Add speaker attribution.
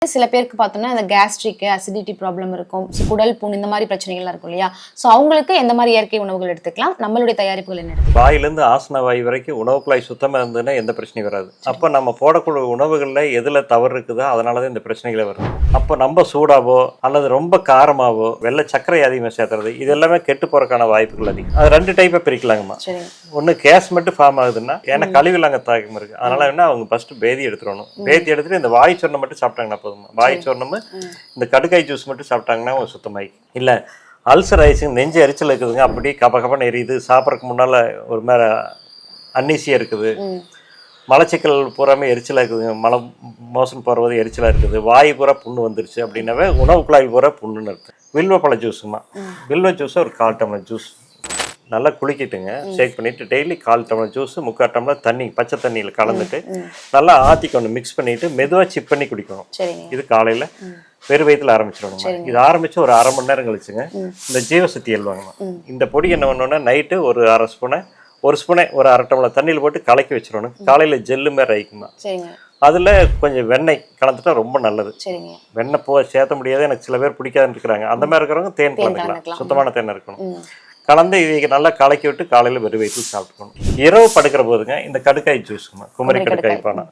Speaker 1: சில பேருக்கு பார்த்தோம்னா இந்த கேஸ்ட்ரிக் அசிடிட்டி ப்ராப்ளம் இருக்கும், குடல் புண் இந்த மாதிரி பிரச்சனைகள்லாம் இருக்கும் இல்லையா? ஸோ அவங்களுக்கு எந்த மாதிரி இயற்கை உணவுகள் எடுத்துக்கலாம், நம்மளுடைய தயாரிப்புகள் என்ன எடுத்துக்கலாம்?
Speaker 2: வாயிலேருந்து ஆசன வாய் வரைக்கும் உணவு குழாய் சுத்தமாக இருந்ததுன்னா எந்த பிரச்சனையும் வராது. அப்போ நம்ம போடக்கூடிய உணவுகளில் எதில் தவறு இருக்குதோ அதனால தான் இந்த பிரச்சனைகளே வரும். அப்போ நம்ம சூடாவோ அல்லது ரொம்ப காரமாவோ வெள்ளை சர்க்கரை அதிகமாக சேர்த்துறது இது எல்லாமே கெட்டு போகிறக்கான வாய்ப்புகள் அதிகம். அது 2 டைப்பாக பிரிக்கலாங்கம்மா. ஒன்று கேஸ் மட்டும் ஃபார்ம் ஆகுதுன்னா ஏன்னா கழிவுலாங்க தாக்கம் இருக்குது. அதனால என்ன அவங்க ஃபஸ்ட்டு பேதி எடுத்துடணும். பேதி எடுத்துட்டு இந்த வாய் சொன்ன மட்டும் சாப்பிட்டாங்கன்னா வாய் சொன்னோம் இந்த கடுக்காய் ஜூஸ் மட்டும் சாப்பிட்டாங்கன்னா சுத்தமாகி இல்லை அல்சர் ஆயிடுச்சுங்க, நெஞ்சு எரிச்சல் இருக்குதுங்க, அப்படி கபகபன்னு எரியுது, சாப்பிட்றதுக்கு முன்னால் ஒரு மாதிரி அன்னீசியாக இருக்குது, மலச்சிக்கல் பூராமே எரிச்சலாக இருக்குதுங்க, மோசன் போகிறது எரிச்சலாக இருக்குது, வாய் பூரா புண்ணு வந்துருச்சு அப்படின்னாவே உணவு குழாய் பூரா புண்ணுன்னு இருக்குது. வில்வ பழ ஜூஸுமா, வில்வ ஜூஸை ஒரு 1/4 டம்ளர் ஜூஸ் நல்லா குளிக்கிட்டுங்க, ஷேக் பண்ணிவிட்டு டெய்லி 1/4 டம்ளர் ஜூஸ் 3/4 டம்ளர் தண்ணி பச்சை தண்ணியில் கலந்துட்டு நல்லா ஆற்றிக்கணும், மிக்ஸ் பண்ணிவிட்டு மெதுவாக சிப் பண்ணி குடிக்கணும். இது காலையில் வெறும் வயிற்றுல ஆரம்பிச்சிடணும். இது ஆரம்பித்து ஒரு 1/2 மணி நேரம் கழிச்சுங்க இந்த ஜீவசக்தி வாங்கணும். இந்த பொடி என்ன பண்ணணும்னா நைட்டு ஒரு 1/2 ஸ்பூனை ஒரு 1/2 டம்ளர் தண்ணியில் போட்டு கலக்கி வச்சிடணும். காலையில் ஜெல்லு மாதிரி ஆயிக்குமா. அதில் கொஞ்சம் வெண்ணெய் கலந்துட்டா ரொம்ப நல்லது. வெண்ணெய் சேர்த்த முடியாது, எனக்கு சில பேர் பிடிக்காதுன்னு இருக்கிறாங்க. அந்த மாதிரி இருக்கிறவங்க தேன் கலந்துக்கலாம், சுத்தமான தேன் இருக்கணும். கலந்து இதை நல்லா கலக்கி விட்டு காலையில் வெறும் வயிற்றுல சாப்பிட்டுக்கணும். இரவு படுக்கிற போதுங்க இந்த கடுக்காய் ஜூஸுமா, குமரி கடுக்காய் பானம்